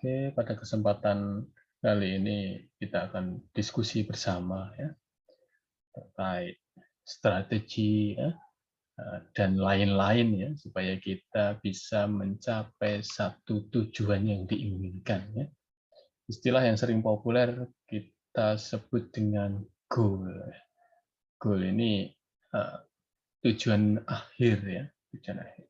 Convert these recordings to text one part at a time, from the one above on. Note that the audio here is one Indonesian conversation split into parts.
Oke, pada kesempatan kali ini kita akan diskusi bersama ya terkait strategi ya dan lain-lain ya supaya kita bisa mencapai satu tujuan yang diinginkan ya. Istilah yang sering populer kita sebut dengan goal. Goal ini eh, tujuan akhir ya, tujuan akhir.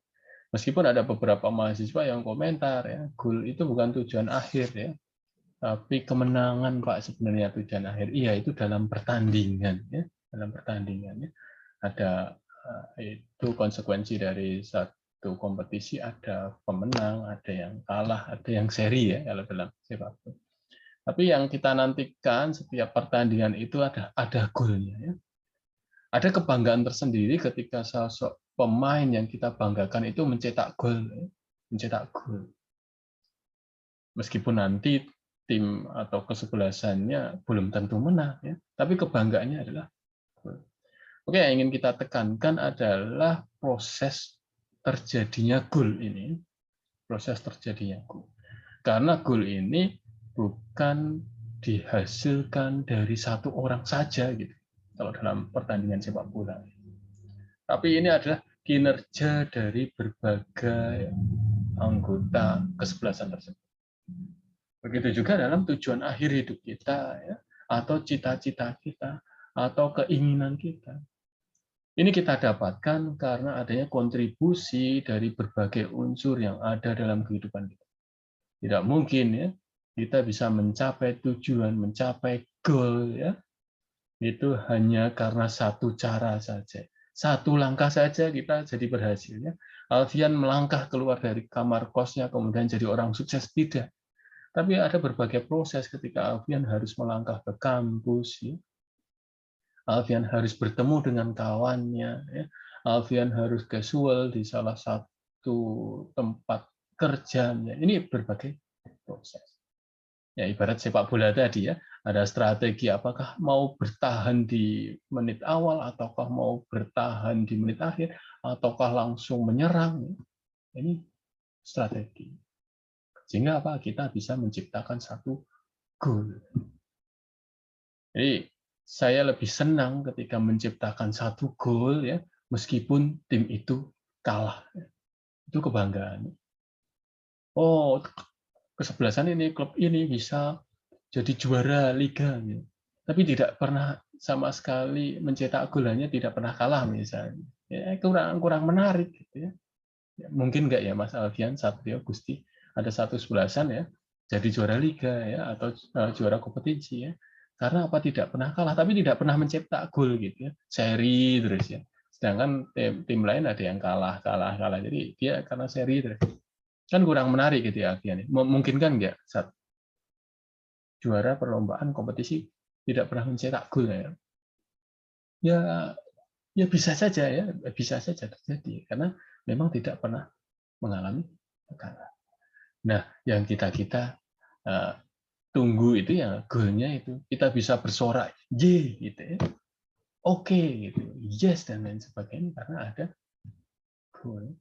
Meskipun ada beberapa mahasiswa yang komentar ya, goal itu bukan tujuan akhir ya, tapi kemenangan Pak sebenarnya tujuan akhir. Iya, itu dalam pertandingan ya, dalam pertandingan ya. Ada itu konsekuensi dari satu kompetisi, ada pemenang, ada yang kalah, ada yang seri ya kalau dalam sepak bola. Tapi yang kita nantikan setiap pertandingan itu ada golnya ya. Ada kebanggaan tersendiri ketika sosok pemain yang kita banggakan itu mencetak gol, ya. Mencetak gol. Meskipun nanti tim atau kesebelasannya belum tentu menang, ya. Tapi kebanggaannya adalah gol. Oke, yang ingin kita tekankan adalah proses terjadinya gol ini, proses terjadinya gol. Karena gol ini bukan dihasilkan dari satu orang saja, gitu. Kalau dalam pertandingan sepak bola, tapi ini adalah kinerja dari berbagai anggota kesebelasan tersebut. Begitu juga dalam tujuan akhir hidup kita, ya, atau cita-cita kita, atau keinginan kita. Ini kita dapatkan karena adanya kontribusi dari berbagai unsur yang ada dalam kehidupan kita. Tidak mungkin ya kita bisa mencapai tujuan, mencapai goal ya, itu hanya karena satu cara saja. Satu langkah saja kita jadi berhasil. Ya. Alfian melangkah keluar dari kamar kosnya, kemudian jadi orang sukses. Tidak. Tapi ada berbagai proses ketika Alfian harus melangkah ke kampus. Ya. Alfian harus bertemu dengan kawannya. Ya. Alfian harus casual di salah satu tempat kerjanya. Ini berbagai proses. Ya, ibarat sepak bola tadi ya, ada strategi apakah mau bertahan di menit awal ataukah mau bertahan di menit akhir ataukah langsung menyerang. Ini strategi. Sehingga apa? Kita bisa menciptakan satu gol. Jadi saya lebih senang ketika menciptakan satu gol ya, meskipun tim itu kalah. Itu kebanggaan. Oh, kesebelasan ini klub ini bisa jadi juara liga, tapi tidak pernah sama sekali mencetak gol, hanya tidak pernah kalah misalnya, ya, kurang menarik gitu ya. Mungkin nggak ya Mas Alfian, Satrio, Gusti, ada satu sebelasan ya jadi juara liga ya atau juara kompetisi ya, karena apa? Tidak pernah kalah, tapi tidak pernah mencetak gol gitu ya, seri terus ya. Sedangkan tim lain ada yang kalah, jadi dia karena seri terus kan kurang menarik gitu ya Alfian. Mungkin kan nggak saat juara perlombaan kompetisi tidak pernah mencetak gol ya. Ya, ya bisa saja ya, bisa saja terjadi karena memang tidak pernah mengalami kekalahan. Nah, yang kita tunggu itu ya golnya itu kita bisa bersorak Y gitu ya. Oke gitu. Yes dan lain sebagainya karena ada gol.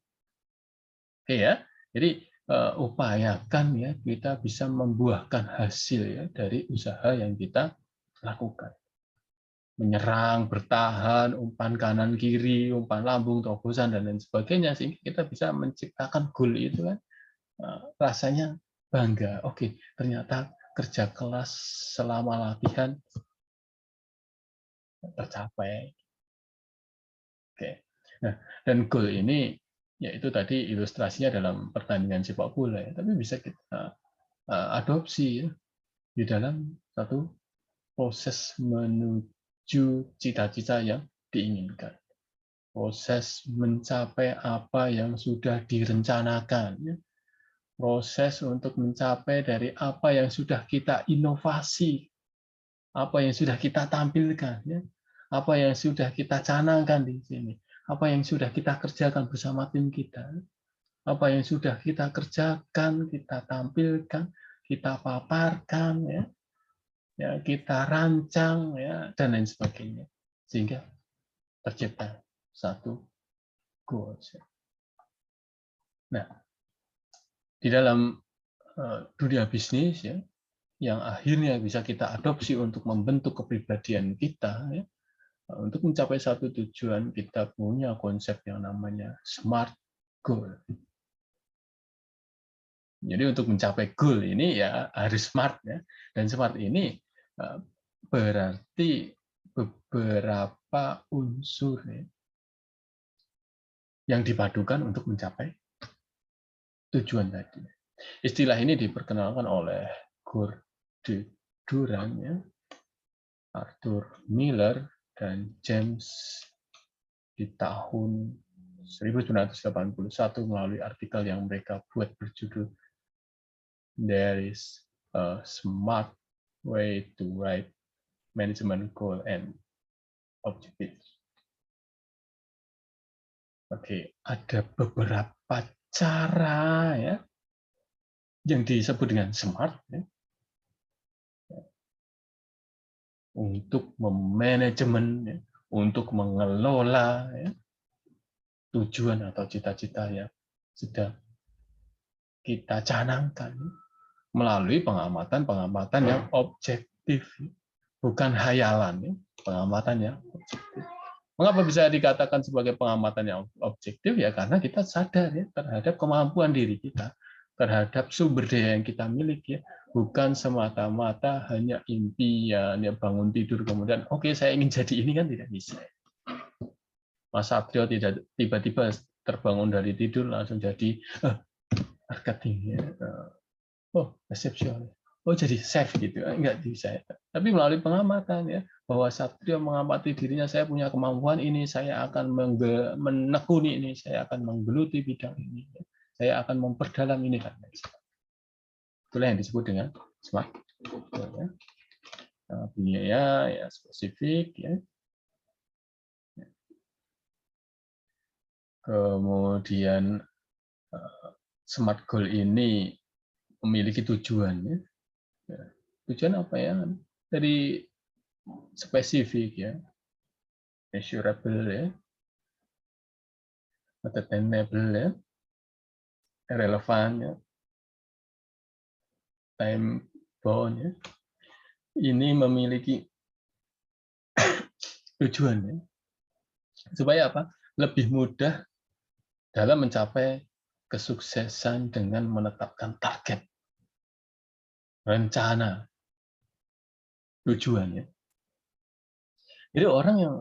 Oke ya. Jadi upayakan ya kita bisa membuahkan hasil ya dari usaha yang kita lakukan. Menyerang, bertahan, umpan kanan kiri, umpan lambung, terobosan dan lain sebagainya sehingga kita bisa menciptakan gol itu kan rasanya bangga. Oke, ternyata kerja kelas selama latihan tercapai. Oke. Nah, dan gol ini yaitu tadi ilustrasinya dalam pertandingan sepak bola ya, tapi bisa kita adopsi ya, di dalam satu proses menuju cita-cita yang diinginkan. Proses mencapai apa yang sudah direncanakan. Proses untuk mencapai dari apa yang sudah kita inovasi, apa yang sudah kita tampilkan, apa yang sudah kita canangkan di sini, apa yang sudah kita kerjakan bersama tim kita, apa yang sudah kita kerjakan, kita tampilkan, kita paparkan, kita rancang, dan lain sebagainya, sehingga tercipta satu goals. Nah, di dalam dunia bisnis ya, yang akhirnya bisa kita adopsi untuk membentuk kepribadian kita ya. Untuk mencapai satu tujuan kita punya konsep yang namanya SMART goal. Jadi untuk mencapai goal ini ya harus smart ya. Dan smart ini berarti beberapa unsur ya, yang dipadukan untuk mencapai tujuan tadi. Istilah ini diperkenalkan oleh Gordon Duran ya, Arthur Miller dan James di tahun 1981 melalui artikel yang mereka buat berjudul There is a smart way to write management goal and objectives. Oke, ada beberapa cara ya yang disebut dengan smart ya, untuk memanajemen, ya, untuk mengelola ya, tujuan atau cita-cita yang sedang kita canangkan melalui pengamatan-pengamatan yang objektif, bukan hayalan, ya, pengamatan yang objektif. Mengapa bisa dikatakan sebagai pengamatan yang objektif? Ya karena kita sadar ya terhadap kemampuan diri kita, terhadap sumber daya yang kita miliki, ya. Bukan semata-mata hanya impian, ya bangun tidur kemudian oke, saya ingin jadi ini, kan tidak bisa. Mas Satrio tidak tiba-tiba terbangun dari tidur langsung jadi marketing, ya. Oh, resepsionis. Oh, jadi chef gitu. Enggak bisa. Tapi melalui pengamatan ya, bahwa Satrio mengamati dirinya, saya punya kemampuan ini, saya akan menekuni ini, saya akan menggeluti bidang ini, saya akan memperdalam ini kan. Itulah yang disebut dengan smart. Ya. Biaya ya spesifik ya. Kemudian smart goal ini memiliki tujuan ya. Tujuan apa ya? Dari spesifik ya, measurable ya, attainable ya, relevan ya, time bound ya. Ini memiliki tujuan ya, supaya apa? Lebih mudah dalam mencapai kesuksesan dengan menetapkan target, rencana, tujuan ya. Jadi orang yang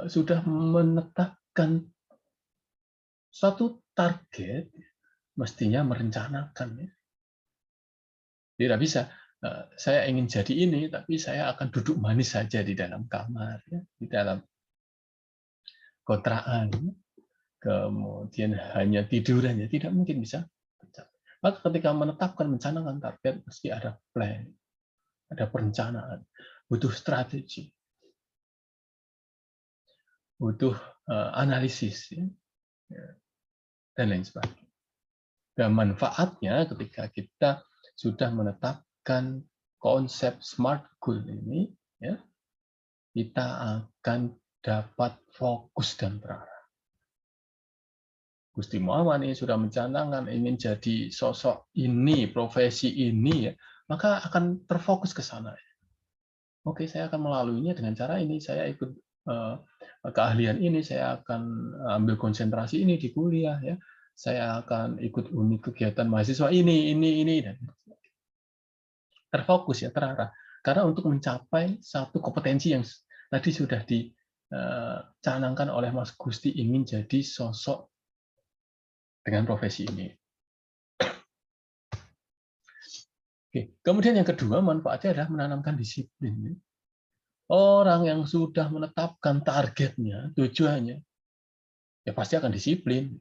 sudah menetapkan suatu target mestinya merencanakan ya. Tidak bisa saya ingin jadi ini tapi saya akan duduk manis saja di dalam kamar ya, di dalam kontrakan, kemudian hanya tiduran ya, tidak mungkin bisa. Maka ketika menetapkan mencanangkan target mesti ada plan, ada perencanaan, butuh strategi, butuh analisis ya, dan lain sebagainya. Dan manfaatnya ketika kita sudah menetapkan konsep smart goal ini, ya, kita akan dapat fokus dan terarah. Gusti Muhammad ini sudah mencanangkan ingin jadi sosok ini, profesi ini, ya, maka akan terfokus ke sana. Oke, saya akan melaluinya dengan cara ini. Saya ikut keahlian ini, saya akan ambil konsentrasi ini di kuliah, ya. Saya akan ikut unit kegiatan mahasiswa ini, dan terfokus ya, terarah. Karena untuk mencapai satu kompetensi yang tadi sudah dicanangkan oleh Mas Gusti, ingin jadi sosok dengan profesi ini. Oke. Kemudian yang kedua, manfaatnya adalah menanamkan disiplin. Orang yang sudah menetapkan targetnya, tujuannya, ya pasti akan disiplin.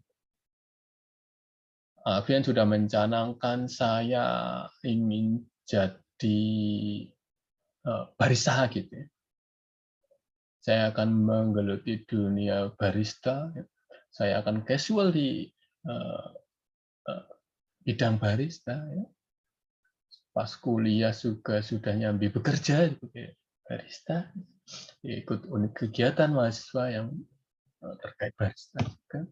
Alfian sudah mencanangkan saya ingin jadi barista gitu ya. Saya akan menggeluti dunia barista. Saya akan casual di bidang barista. Ya. Pas kuliah juga sudah nyambi bekerja sebagai barista. Ikut unit kegiatan mahasiswa yang terkait barista juga.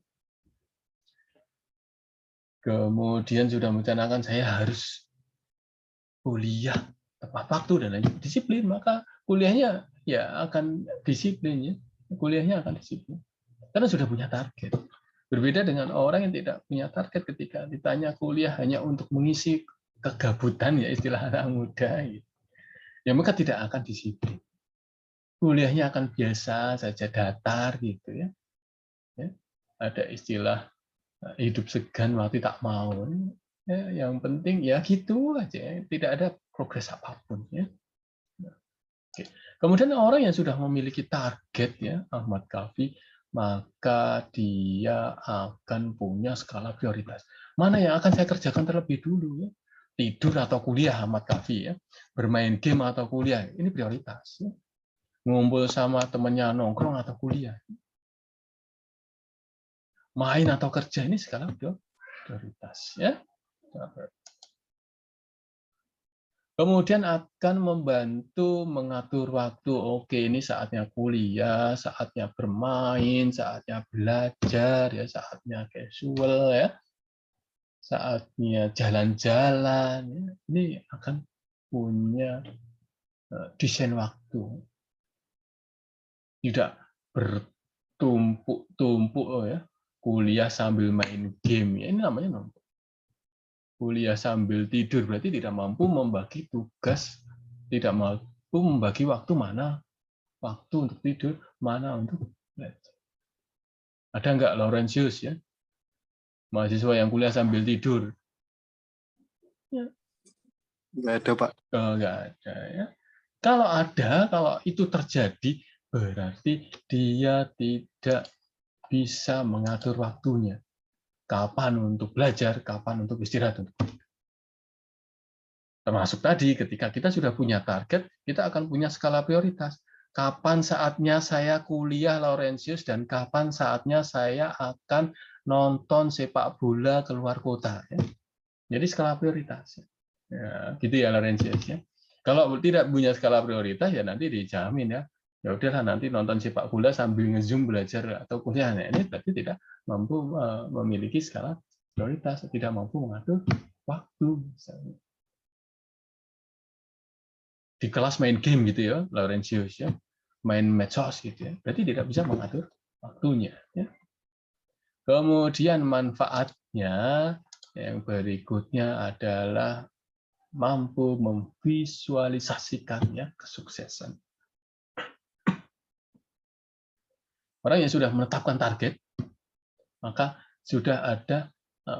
Kemudian sudah mencanangkan saya harus kuliah tepat waktu dan lain disiplin, maka kuliahnya ya akan disiplin ya. Kuliahnya akan disiplin. Karena sudah punya target. Berbeda dengan orang yang tidak punya target ketika ditanya kuliah hanya untuk mengisi kegabutan ya istilah anak muda gitu. Ya maka tidak akan disiplin. Kuliahnya akan biasa saja datar gitu ya. Ya. Ada istilah hidup segan mati tak mau. Ya, yang penting ya gitu aja, tidak ada progres apapun ya. Oke. Kemudian orang yang sudah memiliki target ya, Ahmad Kafi, maka dia akan punya skala prioritas. Mana yang akan saya kerjakan terlebih dulu ya? Tidur atau kuliah, Ahmad Kafi ya. Bermain game atau kuliah, ini prioritas. Ya. Ngumpul sama temannya nongkrong atau kuliah. Main atau kerja, ini skala prioritas ya. Kemudian akan membantu mengatur waktu. Oke, ini saatnya kuliah, saatnya bermain, saatnya belajar, ya, saatnya casual, ya, saatnya jalan-jalan. Ya. Ini akan punya desain waktu. Tidak bertumpuk-tumpuk, ya, kuliah sambil main game. Ya, ini namanya numpuk. Kuliah sambil tidur berarti tidak mampu membagi tugas, tidak mampu membagi waktu mana waktu untuk tidur, mana untuk belajar. Ada nggak Laurentius ya, mahasiswa yang kuliah sambil tidur? Ya. Nggak ada, Pak. Nggak ada ya. Kalau ada, kalau itu terjadi, berarti dia tidak bisa mengatur waktunya. Kapan untuk belajar, kapan untuk istirahat. Termasuk tadi, ketika kita sudah punya target, kita akan punya skala prioritas. Kapan saatnya saya kuliah Laurentius dan kapan saatnya saya akan nonton sepak bola keluar kota. Ya. Jadi skala prioritas. Ya, gitu ya Laurentius. Ya. Kalau tidak punya skala prioritas, ya nanti dijamin ya. Ya udahlah nanti nonton sepak bola sambil ngezoom belajar atau kuliah. Nah, ini berarti tidak mampu memiliki skala prioritas, tidak mampu mengatur waktu. Misalnya. Di kelas main game gitu ya, Laurentius ya, main medsos gitu ya, berarti tidak bisa mengatur waktunya. Ya. Kemudian manfaatnya yang berikutnya adalah mampu memvisualisasikan ya kesuksesan. Orang yang sudah menetapkan target, maka sudah ada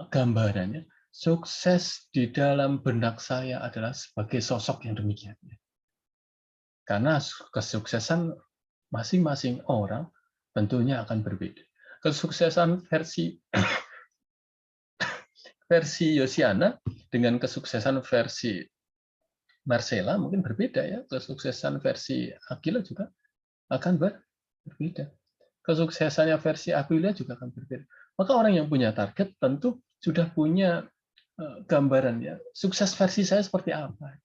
gambarannya. Sukses di dalam benak saya adalah sebagai sosok yang demikian. Karena kesuksesan masing-masing orang tentunya akan berbeda. Kesuksesan versi Yosiana dengan kesuksesan versi Marcella mungkin berbeda ya. Kesuksesan versi Aquila juga akan berbeda. Kesuksesannya versi Aquila juga akan berbeda. Maka orang yang punya target tentu sudah punya gambaran ya. Sukses versi saya seperti apa?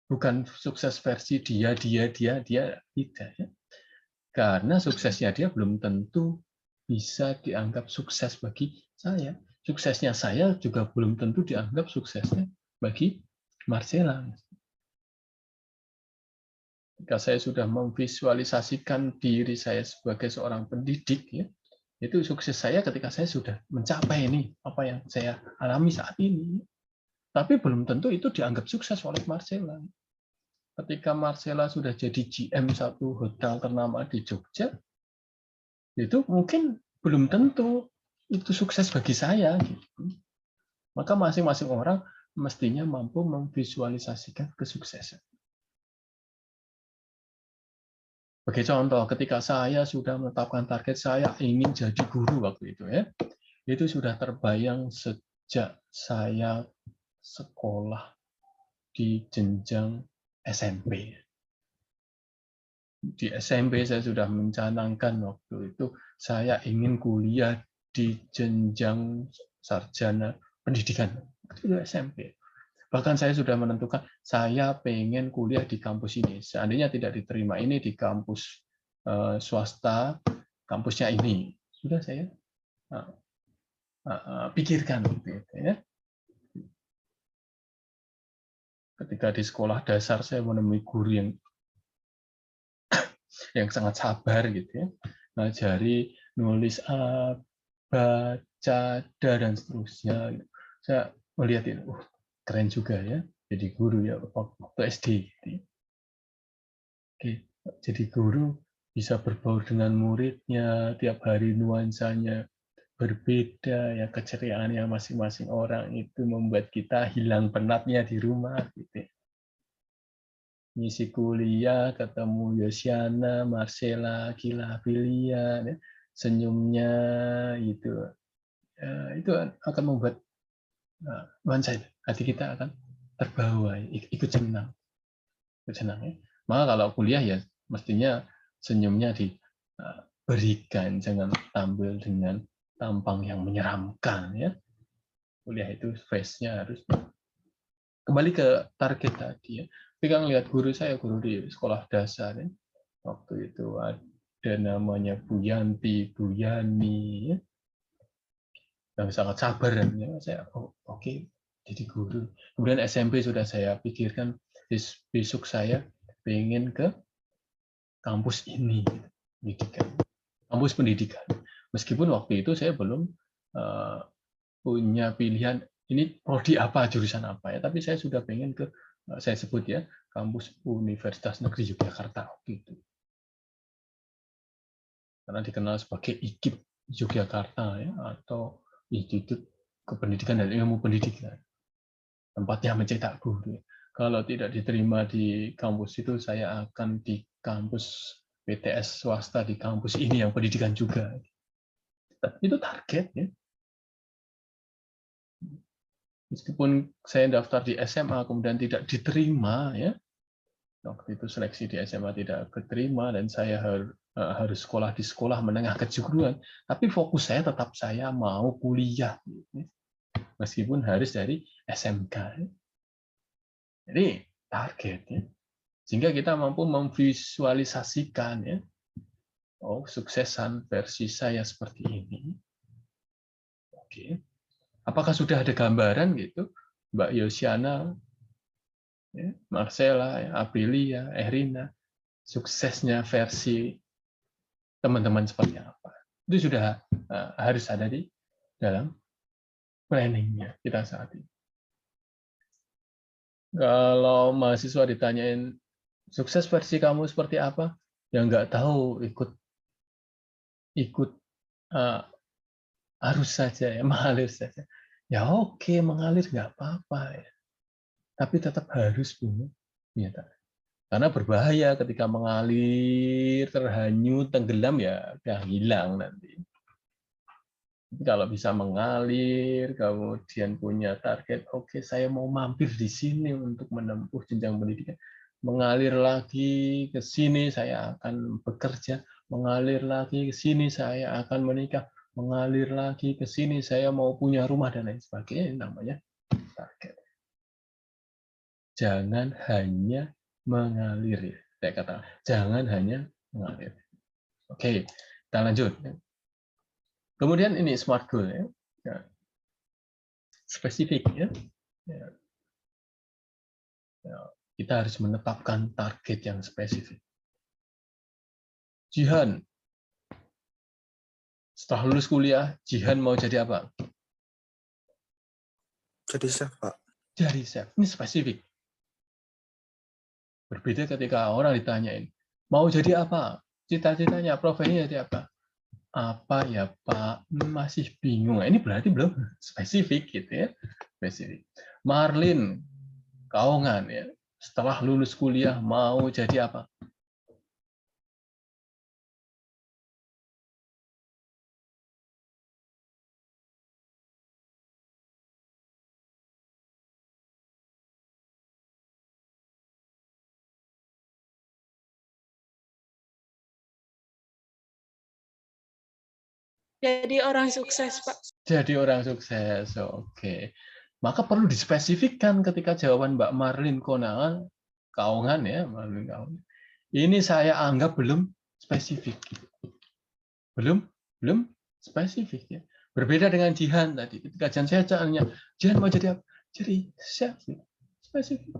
Bukan sukses versi dia tidak ya. Karena suksesnya dia belum tentu bisa dianggap sukses bagi saya. Suksesnya saya juga belum tentu dianggap suksesnya bagi Marcella. Jika saya sudah memvisualisasikan diri saya sebagai seorang pendidik, ya, itu sukses saya ketika saya sudah mencapai ini apa yang saya alami saat ini. Tapi belum tentu itu dianggap sukses oleh Marcella. Ketika Marcella sudah jadi GM satu hotel ternama di Jogja, itu mungkin belum tentu itu sukses bagi saya. Gitu. Maka masing-masing orang mestinya mampu memvisualisasikan kesuksesan. Sebagai contoh, ketika saya sudah menetapkan target saya ingin jadi guru waktu itu, ya, itu sudah terbayang sejak saya sekolah di jenjang SMP. Di SMP saya sudah mencanangkan waktu itu saya ingin kuliah di jenjang sarjana pendidikan. Itu SMP. Bahkan saya sudah menentukan saya pengen kuliah di kampus ini. Seandainya tidak diterima ini di kampus swasta, kampusnya ini. Sudah saya pikirkan. Gitu, ya. Ketika di sekolah dasar saya menemui guru yang sangat sabar gitu ya, ngajari nulis A, baca, da, dan seterusnya. Gitu. Saya melihat itu, keren juga ya, jadi guru ya waktu SD. Gitu. Oke, jadi guru bisa berbaur dengan muridnya, tiap hari nuansanya berbeda, ya keceriaannya masing-masing orang itu membuat kita hilang penatnya di rumah. Gitu. Ngisi kuliah, ketemu Yosiana, Marcella, Gila, Filia, ya, senyumnya itu, itu akan membuat nuansa hati kita akan terbawa, ikut senang, ya. Maka kalau kuliah ya mestinya senyumnya diberikan, jangan tampil dengan tampang yang menyeramkan, ya. Kuliah itu face-nya harus kembali ke target tadi, ya. Tapi kan lihat guru saya, guru di sekolah dasar, ya. Waktu itu ada namanya Bu Yanti, Bu Yani, ya, yang sangat sabar, dan ya, saya oke, jadi guru. Kemudian SMP sudah saya pikirkan besok saya pengen ke kampus ini, pendidikan, kampus pendidikan. Meskipun waktu itu saya belum punya pilihan ini prodi apa, jurusan apa, ya, tapi saya sudah pengen ke, saya sebut ya, kampus Universitas Negeri Yogyakarta gitu. Karena dikenal sebagai IKIP Yogyakarta, ya, atau Institut Kependidikan dan Ilmu Pendidikan. Tempatnya mencetak guru. Kalau tidak diterima di kampus itu, saya akan di kampus PTS swasta di kampus ini yang pendidikan juga. Itu target, ya. Meskipun saya daftar di SMA kemudian tidak diterima, ya. Waktu itu seleksi di SMA tidak keterima dan saya harus sekolah di sekolah menengah kejuruan, tapi fokus saya tetap saya mau kuliah, meskipun harus dari SMK. Jadi target, ya. Sehingga kita mampu memvisualisasikan, ya, oh suksesan versi saya seperti ini. Oke, apakah sudah ada gambaran gitu, Mbak Yosiana, ya, Marcella, ya, Aprilia, Erina, suksesnya versi teman-teman seperti apa? Itu sudah harus ada di dalam planning-nya kita saat ini. Kalau mahasiswa ditanyain sukses versi kamu seperti apa, ya nggak tahu, ikut arus saja, ya, mengalir saja. Ya oke, mengalir nggak apa-apa, ya. Tapi tetap harus punya niatan. Karena berbahaya ketika mengalir, terhanyut, tenggelam, ya udah hilang nanti. Kalau bisa mengalir, kemudian punya target, oke, saya mau mampir di sini untuk menempuh jenjang pendidikan. Mengalir lagi ke sini, saya akan bekerja. Mengalir lagi ke sini, saya akan menikah. Mengalir lagi ke sini, saya mau punya rumah, dan lain sebagainya. Ini namanya target. Jangan hanya mengalir, ya. Saya katakan, jangan hanya mengalir. Oke, kita lanjut. Kemudian ini SMART goal, ya. Spesifik, ya. Kita harus menetapkan target yang spesifik. Jihan, setelah lulus kuliah, Jihan mau jadi apa? Jadi chef, Pak. Jadi chef. Ini spesifik. Berbeda ketika orang ditanyain, mau jadi apa? Cita-citanya, profesinya jadi apa? Apa ya Pak? Masih bingung. Ini berarti belum spesifik gitu, ya. Spesifik. Marlin, Kaungan, ya. Setelah lulus kuliah mau jadi apa? Jadi orang sukses, Pak. Jadi orang sukses, oke. Maka perlu dispesifikkan ketika jawaban Mbak Marlin Kaungan, ya, Marlin Kaungan. Ini saya anggap belum spesifik. Belum spesifik, ya. Berbeda dengan Jihan tadi. Ketika Jihan saya tanya, Jihan mau jadi apa? Jadi chef, spesifik.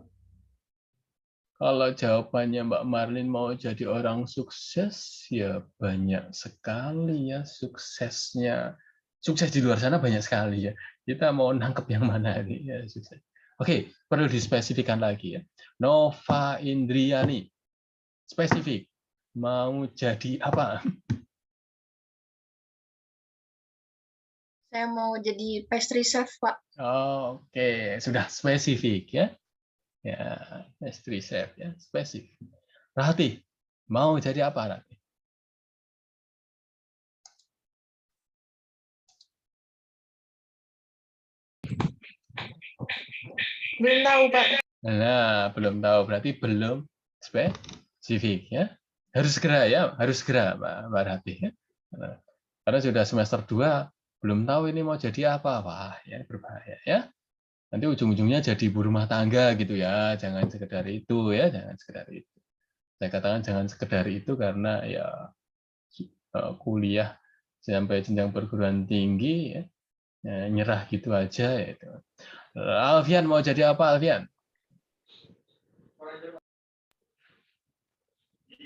Kalau jawabannya Mbak Marlin mau jadi orang sukses, ya banyak sekali ya suksesnya. Sukses di luar sana banyak sekali ya. Kita mau nangkep yang mana nih ya sukses. Oke, perlu dispesifikkan lagi ya. Nova Indriani, spesifik. Mau jadi apa? Saya mau jadi pastry chef, Pak. Oke, sudah spesifik ya. Ya, pastry chef ya, spesifik. Rati, mau jadi apa Rati? Belum tahu, Pak. Nah, belum tahu berarti belum spesifik ya. Harus segera ya, harus segera Mbak Rati ya. Nah, karena sudah semester 2 belum tahu ini mau jadi apa, wah ya berbahaya ya. Nanti ujung-ujungnya jadi ibu rumah tangga gitu ya. Jangan sekedar itu ya, jangan sekedar itu. Saya katakan jangan sekedar itu karena ya kuliah sampai jenjang perguruan tinggi ya, nyerah gitu aja itu. Alfian mau jadi apa Alfian?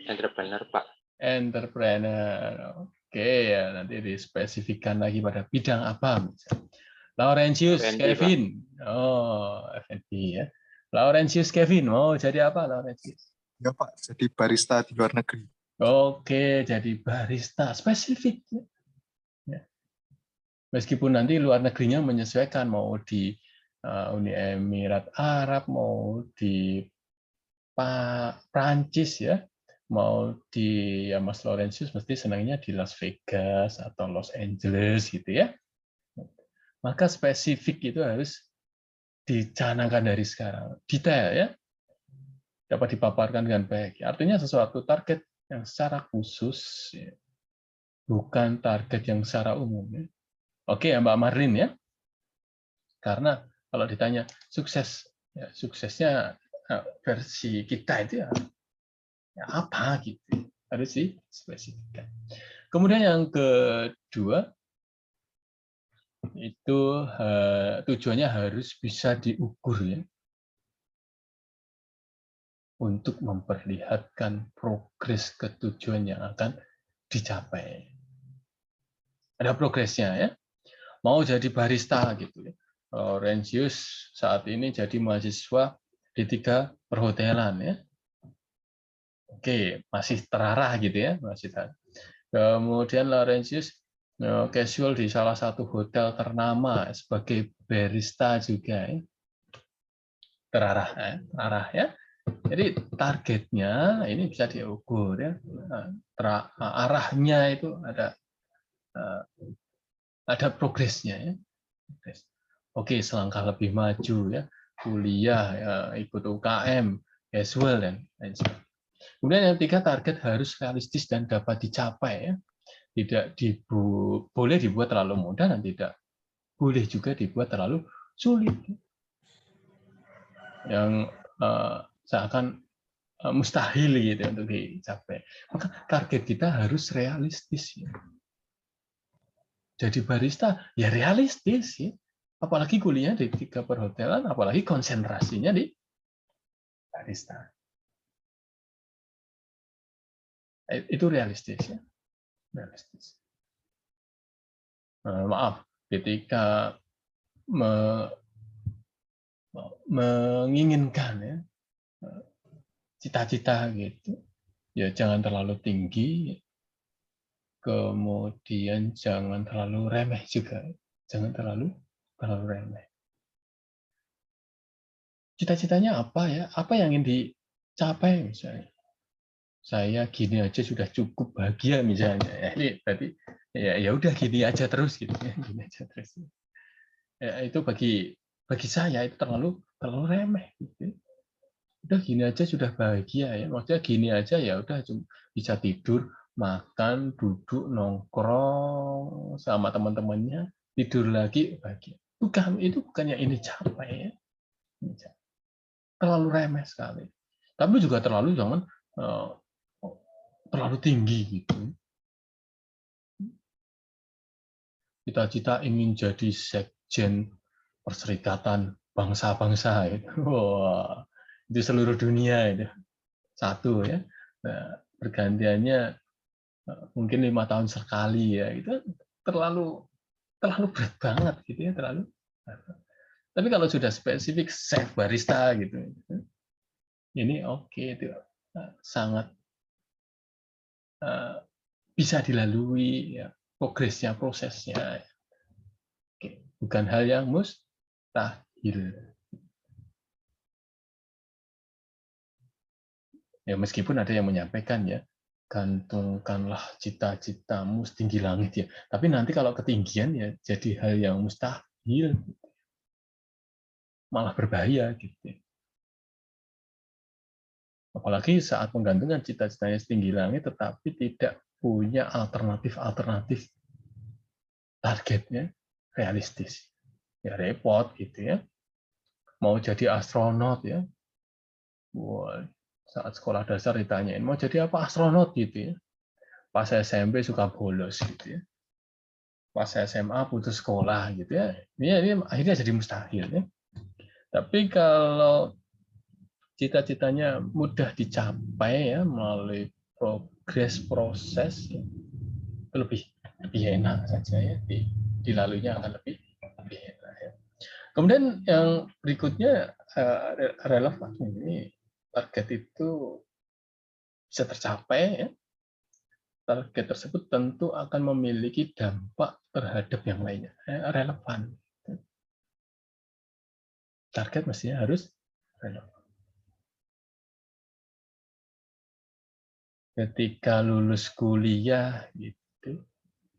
Entrepreneur, Pak. Entrepreneur. Oke ya, nanti dispesifikkan lagi pada bidang apa. Laurentius F&B, Kevin. Oh, F&B ya. Laurentius Kevin mau jadi apa Laurentius? Ya Pak, jadi barista di luar negeri. Oke, jadi barista spesifik. Ya. Meskipun nanti luar negerinya menyesuaikan mau di Uni Emirat Arab, mau di Prancis ya, mau di ya Mas Laurentius mesti senangnya di Las Vegas atau Los Angeles gitu ya. Maka spesifik itu harus dicanangkan dari sekarang, detail ya, dapat dipaparkan dengan baik. Artinya sesuatu target yang secara khusus, ya, bukan target yang secara umum. Ya. Oke ya Mbak Marlin ya, karena kalau ditanya sukses, ya, suksesnya versi kita itu ya, ya apa gitu, harus dispesifikkan. Kemudian yang kedua itu tujuannya harus bisa diukur ya, untuk memperlihatkan progres ke tujuan yang akan dicapai. Ada progresnya ya. Mau jadi barista gitu ya. Laurentius saat ini jadi mahasiswa di 3 perhotelan ya. Oke, masih terarah gitu ya, masih terarah. Kemudian Laurentius casual di salah satu hotel ternama sebagai barista juga ya. Terarah ya. Jadi targetnya ini bisa diukur ya. Arahnya itu ada progresnya ya. Oke, selangkah lebih maju ya. Kuliah ya, ikut UKM, casual dan lain sebagainya. Kemudian yang ketiga, target harus realistis dan dapat dicapai ya. Tidak boleh dibuat terlalu mudah dan tidak boleh juga dibuat terlalu sulit. Yang seakan mustahil gitu untuk dicapai. Maka target kita harus realistis ya. Jadi barista ya realistis ya. Apalagi kuliah di 3 perhotelan, apalagi konsentrasinya di barista. Itu realistis ya. Realistis. Maaf, ketika menginginkan ya cita-cita gitu, ya jangan terlalu tinggi, kemudian jangan terlalu remeh juga, jangan terlalu remeh. Cita-citanya apa ya? Apa yang ingin dicapai misalnya? Saya gini aja sudah cukup bahagia misalnya. Ini berarti ya udah gini aja terus gitu ya, gini aja terus. Ya, itu bagi saya itu terlalu remeh gitu. Udah gini aja sudah bahagia ya. Maksudnya gini aja ya udah bisa tidur, makan, duduk, nongkrong sama teman-temannya, tidur lagi bahagia. Itu bukan yang ini capai ya. Terlalu remeh sekali. Tapi juga terlalu terlalu tinggi gitu. Cita-cita ingin jadi sekjen Perserikatan Bangsa-Bangsa itu. Wah, Itu seluruh dunia itu. Satu ya. Nah, pergantiannya mungkin 5 tahun sekali ya. Itu terlalu berat banget gitu ya, terlalu. Tapi kalau sudah spesifik chef barista gitu, ini oke, itu sangat bisa dilalui ya, progresnya, prosesnya. Oke. Bukan hal yang mustahil. Ya meskipun ada yang menyampaikan ya, gantungkanlah cita-citamu setinggi langit ya. Tapi nanti kalau ketinggian ya jadi hal yang mustahil, malah berbahaya gitu. Apalagi saat menggantungkan cita-citanya setinggi langit, tetapi tidak punya alternatif targetnya realistis. Ya repot gitu ya. Mau jadi astronot ya. Wah, saat sekolah dasar ditanyain, mau jadi apa astronot gitu ya. Pas SMP suka bolos gitu ya. Pas SMA putus sekolah gitu ya. Ini akhirnya jadi mustahil ya. Tapi kalau cita-citanya mudah dicapai ya melalui proses ya, itu lebih enak saja ya, dilaluinya akan lebih enak ya. Kemudian yang berikutnya relevan, ini target itu bisa tercapai ya. Target tersebut tentu akan memiliki dampak terhadap yang lainnya, relevan. Target mestinya harus relevan. Ketika lulus kuliah gitu,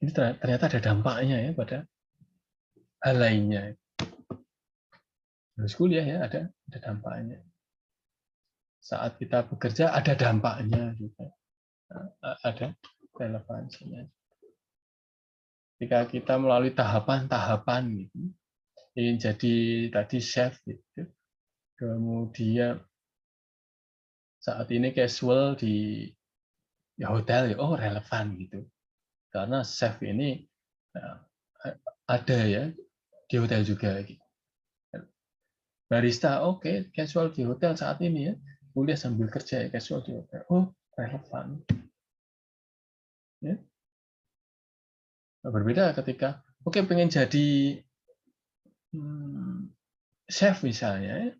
ini ternyata ada dampaknya ya pada hal lainnya. Lulus kuliah ya ada dampaknya. Saat kita bekerja ada dampaknya juga, ada relevansinya. Ketika kita melalui tahapan-tahapan gitu, ingin jadi tadi chef gitu, kemudian saat ini casual di hotel ya, oh relevan gitu, karena chef ini ada ya di hotel juga gitu. Barista oke, casual di hotel saat ini ya, kuliah sambil kerja ya, casual di hotel, oh relevan ya. Berbeda ketika oke pengen jadi chef misalnya ya,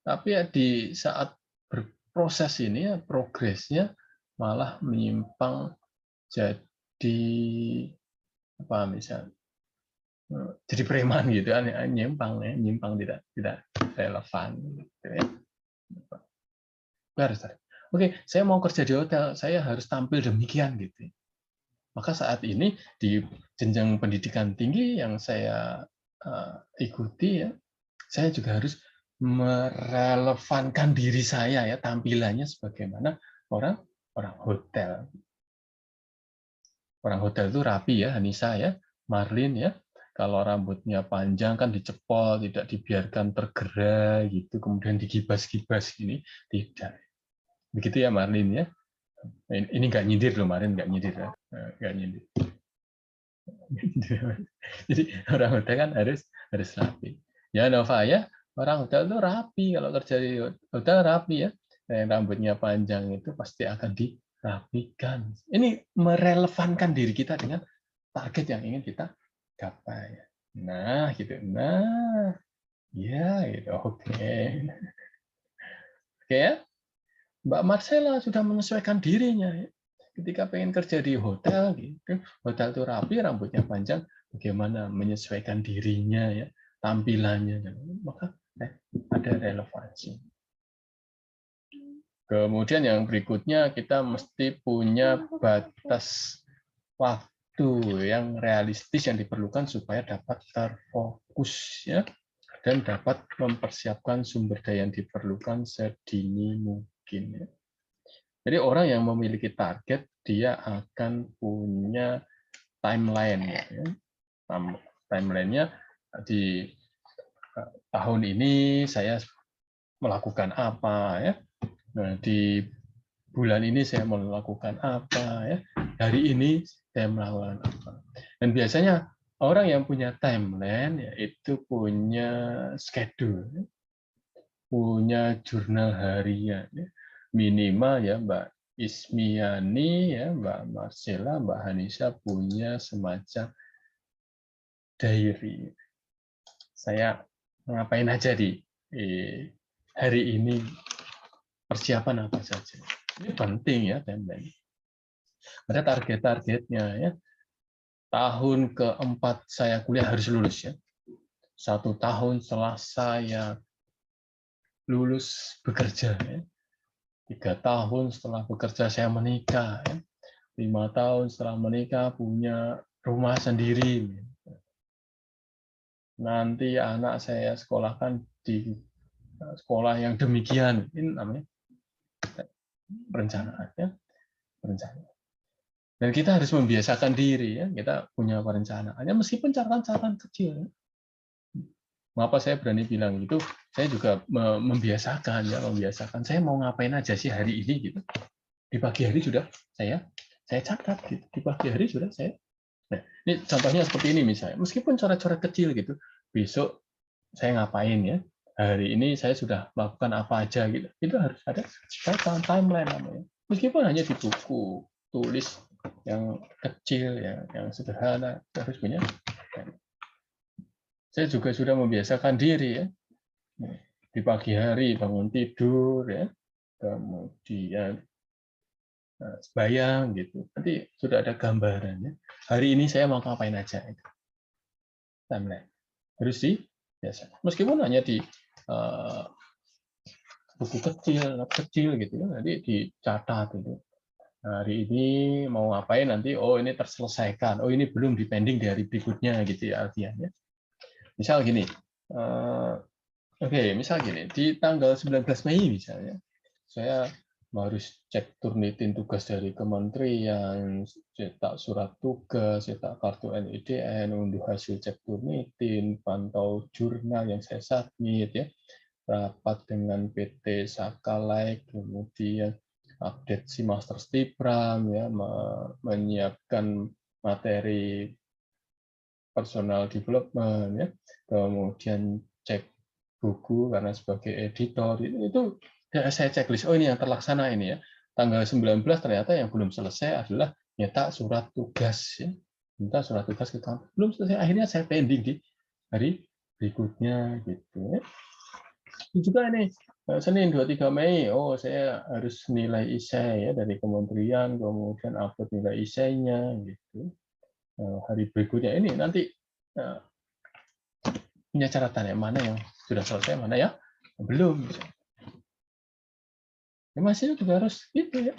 tapi ya di saat berproses ini ya, progresnya malah menyimpang jadi apa misalnya jadi preman gitu kan, nyimpang tidak relevan gitu ya. Oke, saya mau kerja di hotel, saya harus tampil demikian gitu. Maka saat ini di jenjang pendidikan tinggi yang saya ikuti ya, saya juga harus merelevankan diri saya ya, tampilannya sebagaimana orang hotel. Orang hotel itu rapi ya, Anissa ya, Marlin ya. Kalau rambutnya panjang kan dicepol, tidak dibiarkan tergerai gitu, kemudian digibas-gibas gini, tidak. Begitu ya Marlin ya. Ini nggak nyindir loh, Marlin nggak nyindir ya. Nggak nyindir. Jadi orang hotel kan harus rapi. Ya Nova ya, orang hotel itu rapi, kalau kerja di hotel rapi ya. Yang rambutnya panjang itu pasti akan dirapikan. Ini merelevankan diri kita dengan target yang ingin kita capai. Nah, gitu. Nah, ya gitu. Oke. Oke ya. Mbak Marcella sudah menyesuaikan dirinya ya. Ketika pengen kerja di hotel gitu, hotel itu rapi, rambutnya panjang, bagaimana menyesuaikan dirinya ya, tampilannya, maka ada relevansi. Kemudian yang berikutnya kita mesti punya batas waktu yang realistis yang diperlukan supaya dapat terfokus ya, dan dapat mempersiapkan sumber daya yang diperlukan sedini mungkin ya. Jadi orang yang memiliki target, dia akan punya timeline. Ya. Timeline-nya di tahun ini saya melakukan apa, ya. Nah, di bulan ini saya melakukan apa, ya. Hari ini saya melakukan apa. Dan biasanya orang yang punya timeline, yaitu punya schedule, punya jurnal harian, ya. Minimal ya Mbak Ismiani, ya Mbak Marcella, Mbak Hanisa punya semacam diary. Saya ngapain aja di hari ini, persiapan apa saja. Ini penting ya, timeline. Ada target-targetnya ya. Tahun keempat saya kuliah harus lulus ya. 1 tahun setelah saya lulus bekerja ya. 3 tahun setelah bekerja saya menikah ya. 5 tahun setelah menikah punya rumah sendiri. Nanti anak saya sekolahkan di sekolah yang demikian. Ini namanya perencanaan ya. Perencanaan. Dan kita harus membiasakan diri ya, kita punya perencanaannya meskipun catatan-catatan kecil. Mengapa saya berani bilang gitu? Saya juga membiasakan ya, membiasakan. Saya mau ngapain aja sih hari ini gitu. Di pagi hari sudah saya catat gitu. Di pagi hari sudah saya. Nah, ini contohnya seperti ini misalnya. Meskipun coret-coret kecil gitu. Besok saya ngapain ya? Hari ini saya sudah melakukan apa aja gitu. Itu harus ada catatan timeline namanya. Meskipun hanya di buku tulis yang kecil ya, yang sederhana, harus punya. Saya juga sudah membiasakan diri ya. Di pagi hari bangun tidur ya, kemudian sembahyang gitu. Nanti sudah ada gambarannya. Hari ini saya mau ngapain aja itu. Timeline. Harus biasa. Meskipun hanya di buku kecil gitu ya, nanti dicatat itu. Hari ini mau ngapain nanti, oh ini terselesaikan, oh ini belum dipending di hari berikutnya gitu ya artinya. Misal gini, misal gini, di tanggal 19 Mei misalnya, saya harus cek turnitin tugas dari kementerian, cetak surat tugas, cetak kartu NIDN, unduh hasil cek turnitin, pantau jurnal yang saya submit ya, rapat dengan PT Sakalai, kemudian update si Master Stipram ya, menyiapkan materi personal development ya, kemudian cek buku karena sebagai editor itu saya checklist. Oh ini yang terlaksana ini ya. Tanggal 19 ternyata yang belum selesai adalah nyetak surat tugas ya. Minta surat tugas ke kampus. Belum selesai, akhirnya saya pending di hari berikutnya gitu ya. Itu juga ini Senin 23 Mei, oh saya harus nilai isai ya dari kementerian, kemudian upload nilai isainya gitu. Hari berikutnya ini nanti punya catatan yang mana yang sudah selesai, mana ya belum. Ya, masih juga harus gitu ya.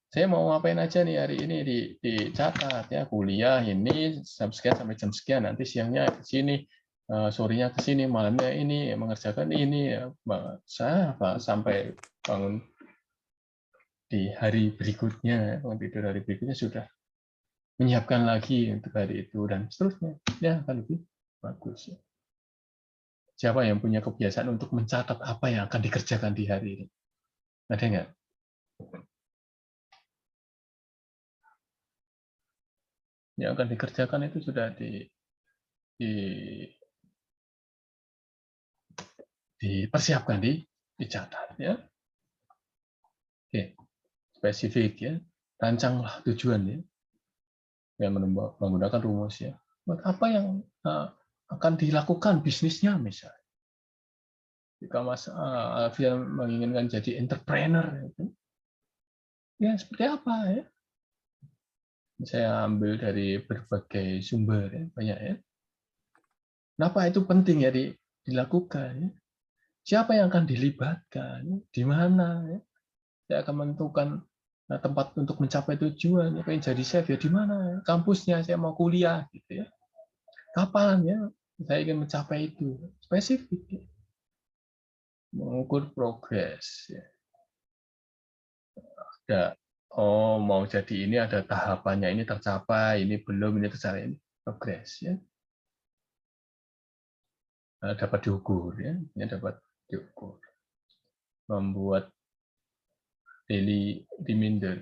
Saya mau ngapain aja nih hari ini dicatat ya, kuliah ini jam sekian sampai jam sekian, nanti siangnya ke sini, sorenya ke sini, malamnya ini mengerjakan ini ya, saya sampai bangun di hari berikutnya, tidur hari berikutnya sudah menyiapkan lagi untuk hari itu dan seterusnya. Ya akan lebih bagus. Siapa yang punya kebiasaan untuk mencatat apa yang akan dikerjakan di hari ini? Ada nggak? Yang akan dikerjakan itu sudah dipersiapkan, dicatat ya. Oke, spesifik ya. Rancanglah tujuan ya. Yang menggunakan rumus ya. Apa yang akan dilakukan bisnisnya misalnya. Jika Mas Alfian menginginkan jadi entrepreneur, ya seperti apa ya? Saya ambil dari berbagai sumber ya, banyak ya. Kenapa itu penting ya dilakukan? Ya? Siapa yang akan dilibatkan? Di mana? Ya? Saya akan menentukan tempat untuk mencapai tujuan. Ya, pengen jadi chef ya di mana? Kampusnya saya mau kuliah gitu ya. Kapan ya? Saya ingin mencapai itu. Spesifik. Ya. Mengukur progres. Ya. Ada, oh mau jadi ini ada tahapannya, ini tercapai, ini belum, ini tercapai, ini progres ya. Dapat diukur ya, ini dapat diukur. Membuat daily reminder.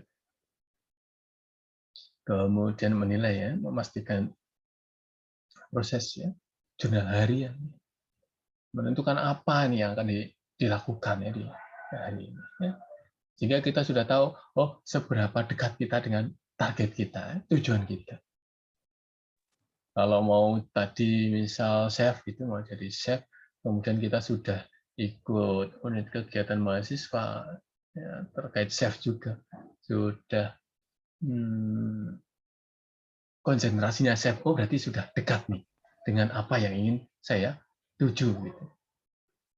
Kemudian menilai ya, memastikan proses ya, jurnal harian. Menentukan apa nih yang akan dilakukan ya di hari ini. Ya. Sehingga kita sudah tahu, oh seberapa dekat kita dengan target kita, tujuan kita. Kalau mau tadi misal chef itu mau jadi chef, kemudian kita sudah ikut unit kegiatan mahasiswa ya, terkait chef juga sudah konsentrasinya chef, oh berarti sudah dekat nih dengan apa yang ingin saya tuju. Gitu.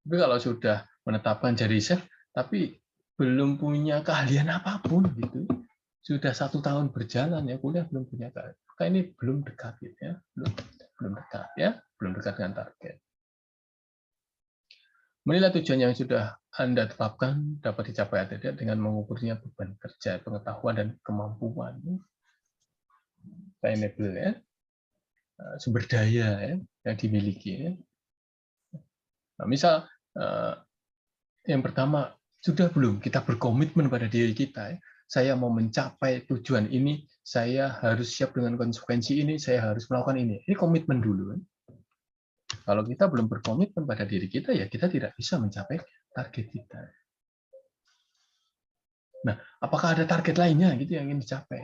Tapi kalau sudah menetapkan jadi chef, tapi belum punya keahlian apapun gitu, sudah 1 tahun berjalan ya kuliah belum punya keahlian, maka ini belum dekat gitu ya, belum dekat ya, belum dekat dengan target. Menilai tujuan yang sudah Anda tetapkan dapat dicapai atau tidak dengan mengukurnya beban kerja, pengetahuan dan kemampuan. Sustainable ya, sumber daya ya, yang dimiliki. Ya. Nah, misal yang pertama, sudah belum kita berkomitmen pada diri kita, ya. Saya mau mencapai tujuan ini, saya harus siap dengan konsekuensi ini, saya harus melakukan ini. Ini komitmen dulu. Ya. Kalau kita belum berkomitmen pada diri kita, ya kita tidak bisa mencapai target kita. Nah, apakah ada target lainnya gitu yang ingin dicapai?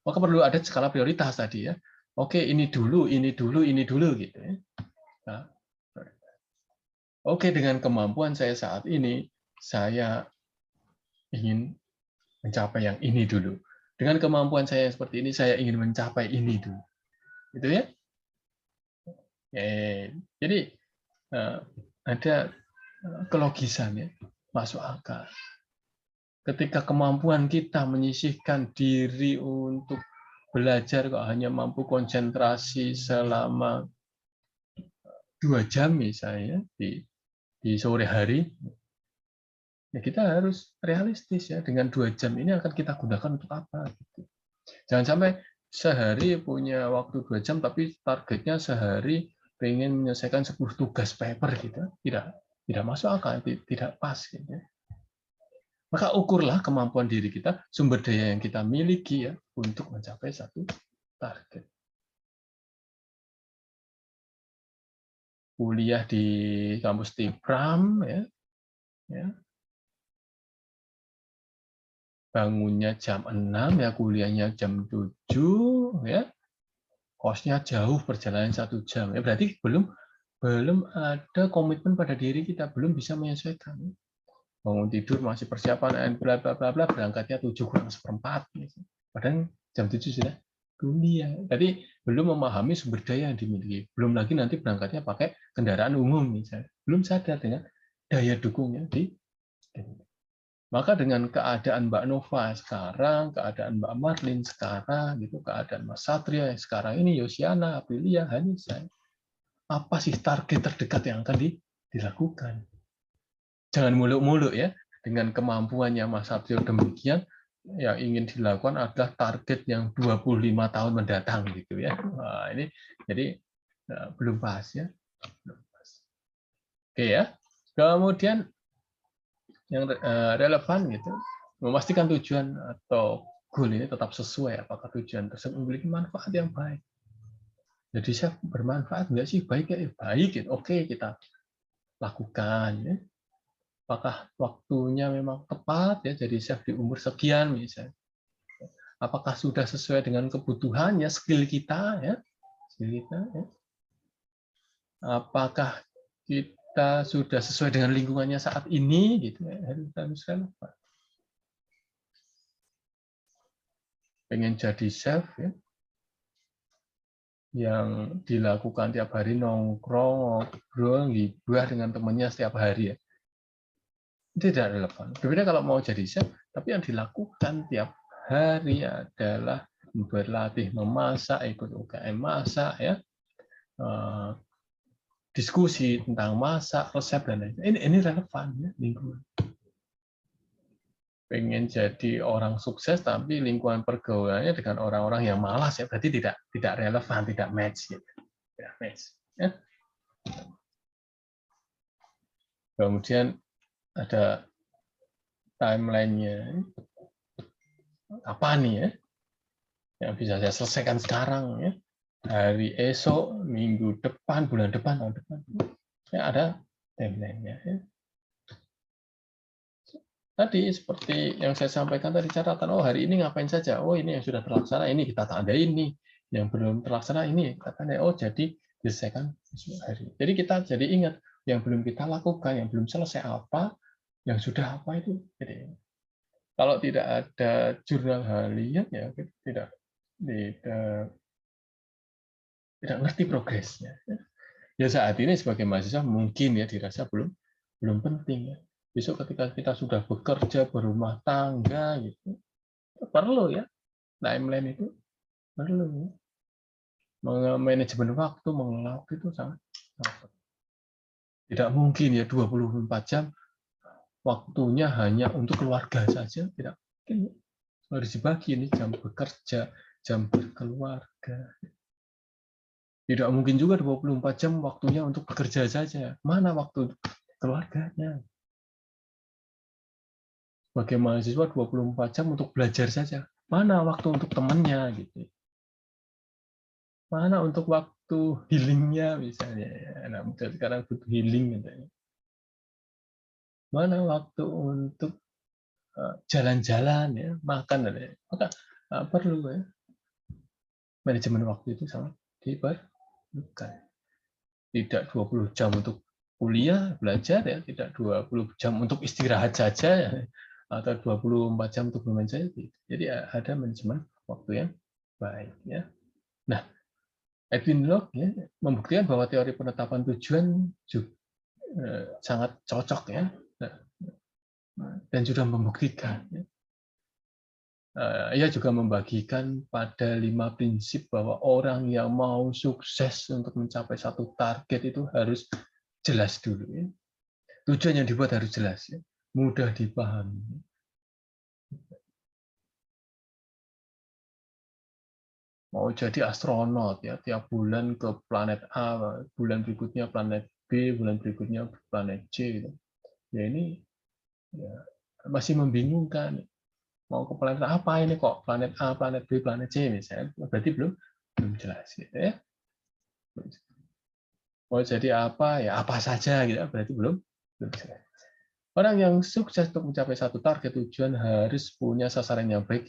Maka perlu ada skala prioritas tadi ya. Oke, ini dulu, ini dulu, ini dulu gitu ya. Nah, oke, dengan kemampuan saya saat ini, saya ingin mencapai yang ini dulu. Dengan kemampuan saya seperti ini, saya ingin mencapai ini dulu. Gitu ya. Jadi ada kelogisan ya, masuk akal. Ketika kemampuan kita menyisihkan diri untuk belajar kok hanya mampu konsentrasi selama 2 jam misalnya di sore hari, ya kita harus realistis ya, dengan 2 jam ini akan kita gunakan untuk apa. Gitu. Jangan sampai sehari punya waktu 2 jam tapi targetnya sehari pengen menyelesaikan 10 tugas paper gitu, tidak masuk akal, tidak pas gitu. Maka ukurlah kemampuan diri kita, sumber daya yang kita miliki ya untuk mencapai satu target. Kuliah di kampus Tipram ya. Bangunnya jam 6 ya, kuliahnya jam 7 ya. Kosnya jauh, perjalanan 1 jam. Ya berarti belum ada komitmen pada diri kita, belum bisa menyesuaikan. Bangun tidur masih persiapan bla bla bla bla, berangkatnya 7:04 gitu. Padahal jam 7 sudah kuliah. Tadi belum memahami sumber daya yang dimiliki. Belum lagi nanti berangkatnya pakai kendaraan umum misalnya. Belum sadar dengan daya dukungnya di. Maka dengan keadaan Mbak Nova sekarang, keadaan Mbak Marlin sekarang, gitu, keadaan Mas Satria sekarang ini, Yosiana, Aprilia, Hanisa, apa sih target terdekat yang akan dilakukan? Jangan muluk-muluk ya, dengan kemampuannya Mas Satrio demikian, yang ingin dilakukan adalah target yang 25 tahun mendatang gitu ya. Nah, ini jadi belum pas ya. Belum pas. Oke ya. Kemudian yang relevan gitu, memastikan tujuan atau goal ini tetap sesuai, apakah tujuan tersebut memiliki manfaat yang baik. Jadi saya bermanfaat nggak sih? Baik ya, baik. Gitu. Oke, kita lakukan ya. Apakah waktunya memang tepat ya, jadi chef di umur sekian misalnya. Apakah sudah sesuai dengan kebutuhannya, skill kita ya, skill kita ya. Apakah kita sudah sesuai dengan lingkungannya saat ini gitu ya, harus relevan. Pengen jadi chef ya, yang dilakukan tiap hari nongkrong, ngobrol, ngibah dengan temannya setiap hari ya. Tidak relevan. Berbeda kalau mau jadi chef, tapi yang dilakukan tiap hari adalah berlatih memasak, ikut UKM masak, ya, diskusi tentang masak, resep dan lain-lain. Ini relevan ya, lingkungan. Pengen jadi orang sukses, tapi lingkungan pergaulannya dengan orang-orang yang malas ya, berarti tidak relevan, tidak match, gitu. Tidak match. Ya. Kemudian ada timeline-nya. Apa nih ya yang bisa saya selesaikan sekarang ya, hari esok, minggu depan, bulan depan, tahun depan. Ya, ada timeline-nya. Ya. Tadi seperti yang saya sampaikan tadi catatan, oh hari ini ngapain saja, oh ini yang sudah terlaksana, ini kita tandain nih, yang belum terlaksana ini kita tandai, oh jadi diselesaikan hari. Jadi kita jadi ingat yang belum kita lakukan, yang belum selesai apa, yang sudah apa itu. Jadi kalau tidak ada jurnal harian ya kita tidak ngerti progresnya. Ya saat ini sebagai mahasiswa mungkin ya dirasa belum penting ya. Besok ketika kita sudah bekerja, berumah tangga gitu, perlu ya timeline itu perlu. Manajemen waktu, mengelola waktu itu sangat tidak mungkin ya 24 jam waktunya hanya untuk keluarga saja, tidak mungkin. Harus dibagi ini jam bekerja, jam berkeluarga. Tidak mungkin juga 24 jam waktunya untuk bekerja saja. Mana waktu keluarganya? Sebagai mahasiswa 24 jam untuk belajar saja. Mana waktu untuk temannya gitu. Mana untuk waktu healingnya misalnya. Anak muda sekarang butuh healing gitu. Mana waktu untuk jalan-jalan ya, makan dan maka perlu ya. Manajemen waktu itu sangat diperlukan. Tidak 20 jam untuk kuliah, belajar ya, tidak 20 jam untuk istirahat saja ya, atau 24 jam untuk bermain saja. Jadi ada manajemen waktu yang baik ya. Nah, Edwin Locke ya, membuktikan bahwa teori penetapan tujuan juga sangat cocok ya. Dan sudah membuktikan ya. Ia juga membagikan pada 5 prinsip bahwa orang yang mau sukses untuk mencapai satu target itu harus jelas dulu. Ya. Tujuan yang dibuat harus jelas, ya. Mudah dipahami. Mau jadi astronot, ya, tiap bulan ke planet A, bulan berikutnya planet B, bulan berikutnya planet C. Gitu. Ya ini ya, masih membingungkan. Mau ke planet apa ini kok planet A, planet B, planet C misalnya, berarti belum jelas gitu ya. Mau jadi apa ya apa saja gitu, berarti belum jelas. Orang yang sukses untuk mencapai satu target tujuan harus punya sasaran yang baik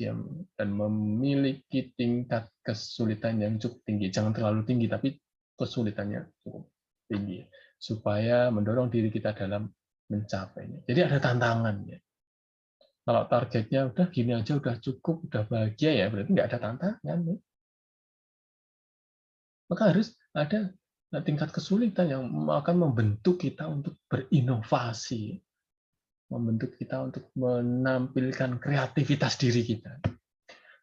dan memiliki tingkat kesulitan yang cukup tinggi. Jangan terlalu tinggi, tapi kesulitannya cukup tinggi supaya mendorong diri kita dalam mencapainya. Jadi ada tantangannya. Kalau targetnya udah gini aja, udah cukup, udah bahagia ya, berarti nggak ada tantangan. Ya. Maka harus ada tingkat kesulitan yang akan membentuk kita untuk berinovasi, membentuk kita untuk menampilkan kreativitas diri kita.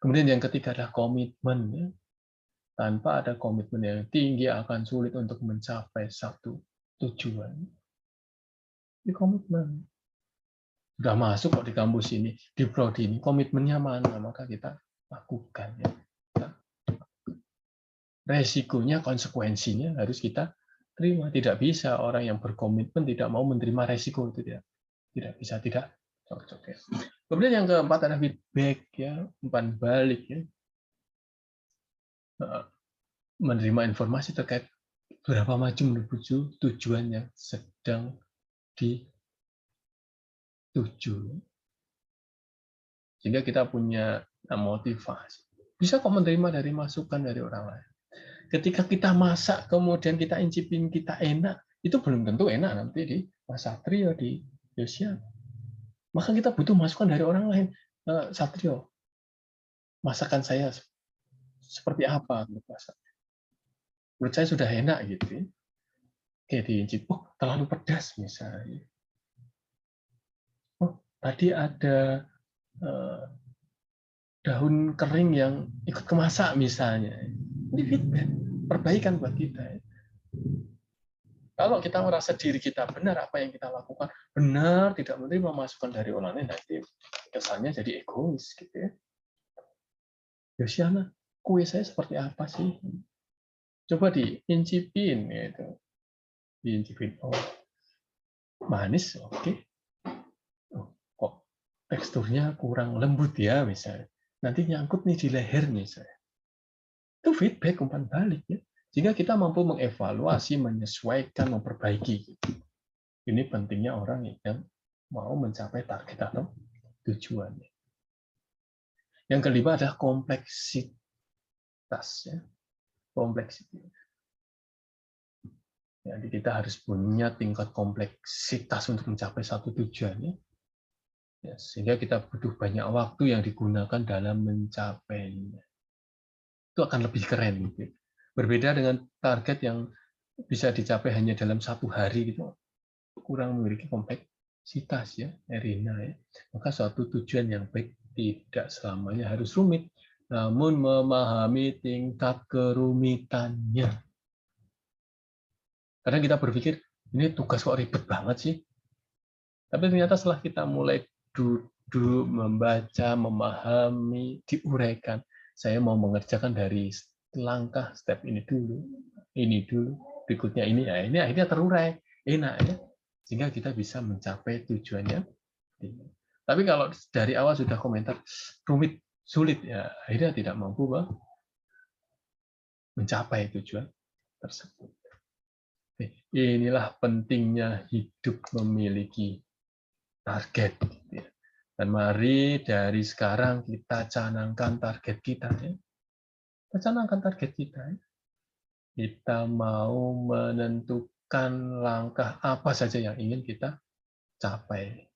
Kemudian yang ketiga adalah komitmen. Ya. Tanpa ada komitmen yang tinggi akan sulit untuk mencapai satu tujuan. Ini komitmen. Sudah masuk kok di kampus ini, di prodi ini, komitmennya mana? Maka kita lakukan. Ya. Resikonya, konsekuensinya harus kita terima. Tidak bisa orang yang berkomitmen tidak mau menerima resiko itu tidak bisa, tidak cocok ya. Kemudian yang keempat adalah feedback ya, umpan balik ya. Menerima informasi terkait berapa maju menuju tujuan yang sedang dituju. Sehingga kita punya motivasi. Bisa kok menerima dari masukan dari orang lain. Ketika kita masak, kemudian kita incipin, kita enak, itu belum tentu enak nanti di Mas Satrio, di Yosia. Maka kita butuh masukan dari orang lain. Satrio, masakan saya seperti apa untuk masak? Menurut saya sudah enak gitu. Oke, diincip. Oh, terlalu pedas misalnya. Oh, tadi ada daun kering yang ikut kemasak misalnya. Ini feedback, perbaikan buat kita. Kalau kita merasa diri kita benar apa yang kita lakukan, benar, tidak menerima masukan dari orang lain, nanti kesannya jadi egois gitu ya. Yosiana, kue saya seperti apa sih? Coba diincipin gitu. Diincipin. Oh, manis, oke. Oh, kok teksturnya kurang lembut ya misalnya. Nanti nyangkut nih di leher misalnya. Itu feedback umpan balik ya. Sehingga kita mampu mengevaluasi, menyesuaikan, memperbaiki. Ini pentingnya orang yang mau mencapai target atau tujuan. Yang kelima adalah kompleksitas. Ya. Kompleksitas. Jadi kita harus punya tingkat kompleksitas untuk mencapai satu tujuan. Ya, sehingga kita butuh banyak waktu yang digunakan dalam mencapainya. Itu akan lebih keren. Gitu. Berbeda dengan target yang bisa dicapai hanya dalam 1 hari, gitu, kurang memiliki kompleksitas, ya, Erina. Ya. Maka suatu tujuan yang baik tidak selamanya harus rumit, namun memahami tingkat kerumitannya. Kadang kita berpikir, ini tugas kok ribet banget sih. Tapi ternyata setelah kita mulai duduk, membaca, memahami, diuraikan, saya mau mengerjakan dari langkah step ini dulu, berikutnya ini, ya ini akhirnya terurai, enak ya, sehingga kita bisa mencapai tujuannya. Tapi kalau dari awal sudah komentar rumit, sulit, ya akhirnya tidak mampu mencapai tujuan tersebut. Inilah pentingnya hidup memiliki target. Dan mari dari sekarang kita canangkan target kita. Kita canangkan target kita. Kita mau menentukan langkah apa saja yang ingin kita capai.